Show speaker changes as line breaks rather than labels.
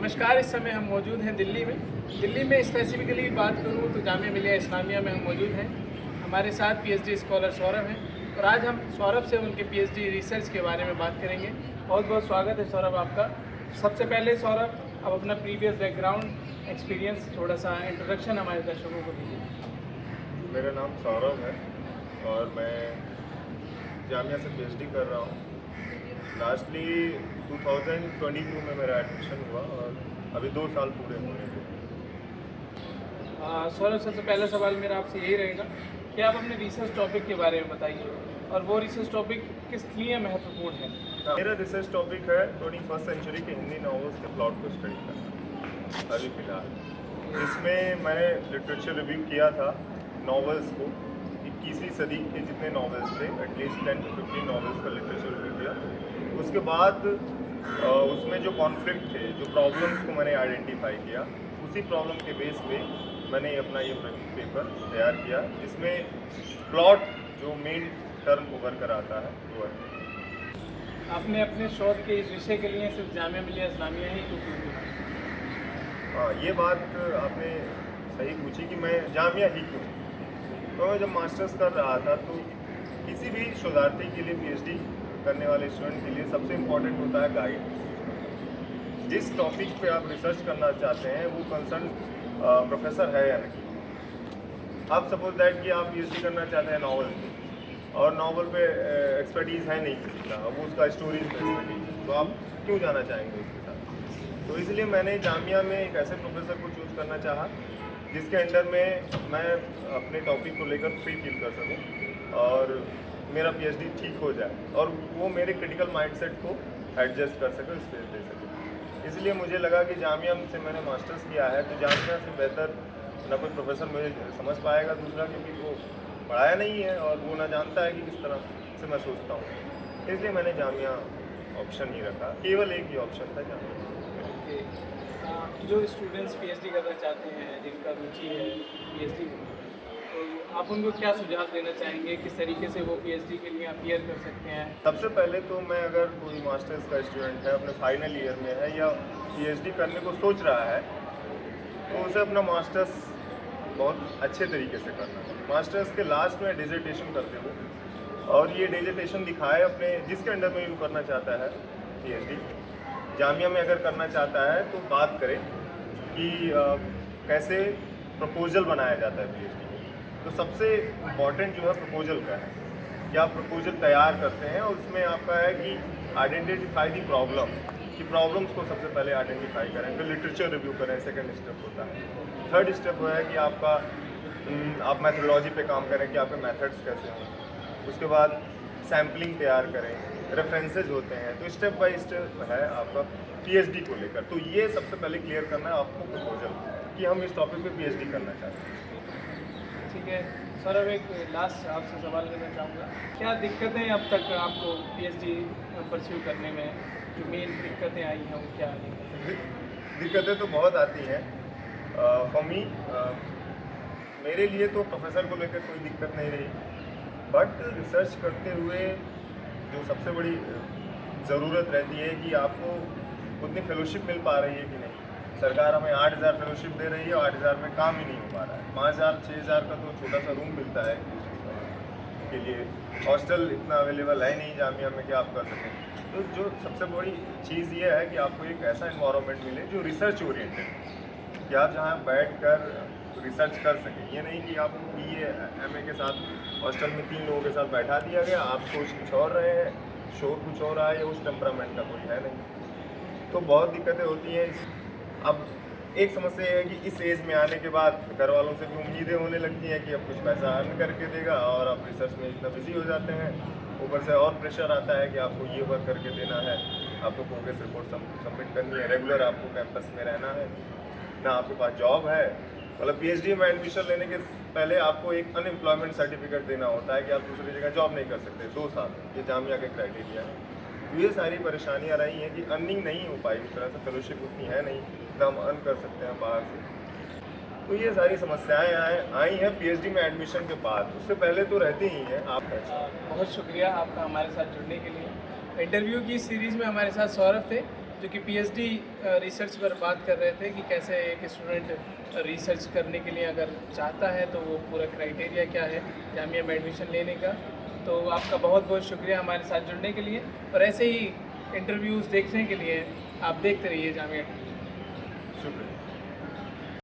नमस्कार। इस समय हम मौजूद हैं दिल्ली में। दिल्ली में स्पेसिफिकली बात करूँ तो जामिया मिलिया इस्लामिया में हम मौजूद हैं। हमारे साथ पीएचडी स्कॉलर सौरभ हैं और आज हम सौरभ से उनके पीएचडी रिसर्च के बारे में बात करेंगे। बहुत बहुत स्वागत है सौरभ आपका। सबसे पहले सौरभ, आप अपना प्रीवियस बैकग्राउंड एक्सपीरियंस थोड़ा सा इंट्रोडक्शन हमारे दर्शकों को दीजिए।
मेरा नाम सौरभ है और मैं जामिया से पीएचडी कर रहा हूँ। लास्टली 2022 में मेरा एडमिशन हुआ और अभी 2 साल पूरे हुए हैं।
सौरभ, सबसे पहला सवाल मेरा आपसे यही रहेगा कि आप अपने रिसर्च टॉपिक के बारे में बताइए और वो रिसर्च टॉपिक किस लिए महत्वपूर्ण है।
मेरा रिसर्च टॉपिक है 21st सेंचुरी के हिंदी नॉवेल्स के प्लॉट को स्टडी करना अभी फिलहाल। इसमें मैंने लिटरेचर रिव्यू किया था नॉवेल्स को, 21वीं सदी के जितने नॉवेल्स थे एटलीस्ट 10 to 15 नॉवेल्स का लिटरेचर रिव्यू किया। उसके बाद उसमें जो कॉन्फ्लिक्ट थे, जो प्रॉब्लम्स को मैंने आइडेंटिफाई किया, उसी प्रॉब्लम के बेस पे मैंने अपना ये पेपर तैयार किया जिसमें प्लॉट जो मेन टर्म ओवर कर आता है वो है।
आपने अपने शोध के इस विषय के लिए सिर्फ जामिया मिलिया इस्लामिया ही क्यों चुना?
हाँ, ये बात आपने सही पूछी कि मैं जामिया ही क्यों। तो मैं जब मास्टर्स कर रहा था तो किसी भी शोधार्थी के लिए पीएचडी करने वाले स्टूडेंट के लिए सबसे इम्पोर्टेंट होता है गाइड। जिस टॉपिक पे आप रिसर्च करना चाहते हैं वो कंसर्न प्रोफेसर है या नहीं। आप सपोज दैट कि आप पीएचडी करना चाहते हैं नॉवल पे और नॉवल पे एक्सपर्टीज़ है नहीं किसी का, वो उसका स्टोरीज में एक्सपर्टीज, तो आप क्यों जाना चाहेंगे उसके साथ। तो इसलिए मैंने जामिया में एक ऐसे प्रोफेसर को चूज़ करना चाहा जिसके अंडर में मैं अपने टॉपिक को लेकर फ्री फील कर सकूं और मेरा पीएचडी ठीक हो जाए और वो मेरे क्रिटिकल माइंडसेट को एडजस्ट कर सके, स्पेस दे सके। इसलिए मुझे लगा कि जामिया से मैंने मास्टर्स किया है तो जामिया से बेहतर ना कोई प्रोफेसर मुझे समझ पाएगा दूसरा, क्योंकि वो पढ़ाया नहीं है और वो ना जानता है कि किस तरह से मैं सोचता हूँ। इसलिए मैंने जामिया ऑप्शन ही रखा, केवल एक ही ऑप्शन था जामिया।
जो स्टूडेंट्स पीएचडी करना चाहते हैं, जिनका रुचि है पीएचडी में, तो आप उनको क्या सुझाव देना चाहेंगे? किस तरीके से वो पीएचडी के लिए अपीयर कर सकते हैं?
सबसे पहले तो मैं, अगर कोई मास्टर्स का स्टूडेंट है, अपने फाइनल ईयर में है या पीएचडी करने को सोच रहा है, तो उसे अपना मास्टर्स बहुत अच्छे तरीके से करना है। मास्टर्स के लास्ट में डिसर्टेशन करते हो और ये डिसर्टेशन दिखाए अपने जिसके अंडर में वो करना चाहता है पीएचडी। जामिया में अगर करना चाहता है तो बात करें कि कैसे प्रपोजल बनाया जाता है पीएचडी में। तो सबसे इम्पॉर्टेंट जो है प्रपोजल का है कि आप प्रपोजल तैयार करते हैं और उसमें आपका है कि आइडेंटिफाई दी प्रॉब्लम, कि प्रॉब्लम्स को सबसे पहले आइडेंटिफाई करें, फिर लिटरेचर रिव्यू करें, सेकंड स्टेप होता है। थर्ड स्टेप वो है कि आपका आप मैथडोलॉजी पे काम करें कि आपके मेथड्स कैसे हों। उसके बाद सैम्पलिंग तैयार करें, रेफरेंसेज होते हैं। तो स्टेप बाय स्टेप है आपका पीएचडी को लेकर। तो ये सबसे पहले क्लियर करना है आपको प्रपोजल कि हम इस टॉपिक पे पीएचडी करना चाहते हैं।
ठीक है सौरभ, एक लास्ट आपसे सवाल करना चाहूँगा, क्या दिक्कतें अब तक आपको पीएचडी परस्यू करने में जो मेन दिक्कतें आई हैं वो क्या
दिक्कतें तो बहुत आती हैं। फॉर मी, मेरे लिए तो प्रोफेसर को लेकर कोई दिक्कत नहीं रही, बट रिसर्च करते हुए जो सबसे बड़ी ज़रूरत रहती है कि आपको उतनी फेलोशिप मिल पा रही है कि नहीं। सरकार हमें 8,000 फेलोशिप दे रही है और 8,000 में काम ही नहीं हो पा रहा है। 5,000 6,000 का तो छोटा सा रूम मिलता है के लिए, हॉस्टल इतना अवेलेबल है नहीं जामिया में कि आप कर सकें। तो जो सबसे बड़ी चीज़ ये है कि आपको एक ऐसा इन्वायरमेंट मिले जो रिसर्च ओरिएंटेड, कि आप जहाँ बैठ कर रिसर्च कर सकें। ये नहीं कि आप बीए एमए के साथ हॉस्टल में 3 लोगों के साथ बैठा दिया गया, आप सोच कुछ और रहे हैं, शोर कुछ और आया, उस टेम्परामेंट का कोई है नहीं। तो बहुत दिक्कतें होती हैं। अब एक समस्या ये है कि इस एज में आने के बाद घर वालों से भी उम्मीदें होने लगती हैं कि अब कुछ पैसा अर्न करके देगा और आप रिसर्च में इतना बिजी हो जाते हैं। ऊपर से और प्रेशर आता है कि आपको ये वर्क करके देना है, आपको प्रोग्रेस रिपोर्ट सबमिट करनी है, रेगुलर आपको कैंपस में रहना है, ना आपके पास जॉब है। मतलब पीएचडी में एडमिशन लेने के पहले आपको एक अनएम्प्लॉयमेंट सर्टिफिकेट देना होता है कि आप दूसरी जगह जॉब नहीं कर सकते 2 साल। ये जामिया के क्राइटेरिया है। तो ये सारी परेशानियां रही हैं कि अर्निंग नहीं हो पाई उस तरह से, फेलोशिप उतनी है नहीं जितना हम अर्न कर सकते हैं बाहर से। तो ये सारी समस्याएं आई हैं पीएचडी में एडमिशन के बाद, उससे पहले तो रहती ही हैं। आप
बहुत शुक्रिया आपका हमारे साथ जुड़ने के लिए। इंटरव्यू की सीरीज़ में हमारे साथ सौरभ थे। जो कि पीएचडी रिसर्च पर बात कर रहे थे कि कैसे एक स्टूडेंट रिसर्च करने के लिए अगर चाहता है तो वो पूरा क्राइटेरिया क्या है जामिया में एडमिशन लेने का। तो आपका बहुत बहुत शुक्रिया हमारे साथ जुड़ने के लिए, और ऐसे ही इंटरव्यूज़ देखने के लिए आप देखते रहिए जामिया।
शुक्रिया।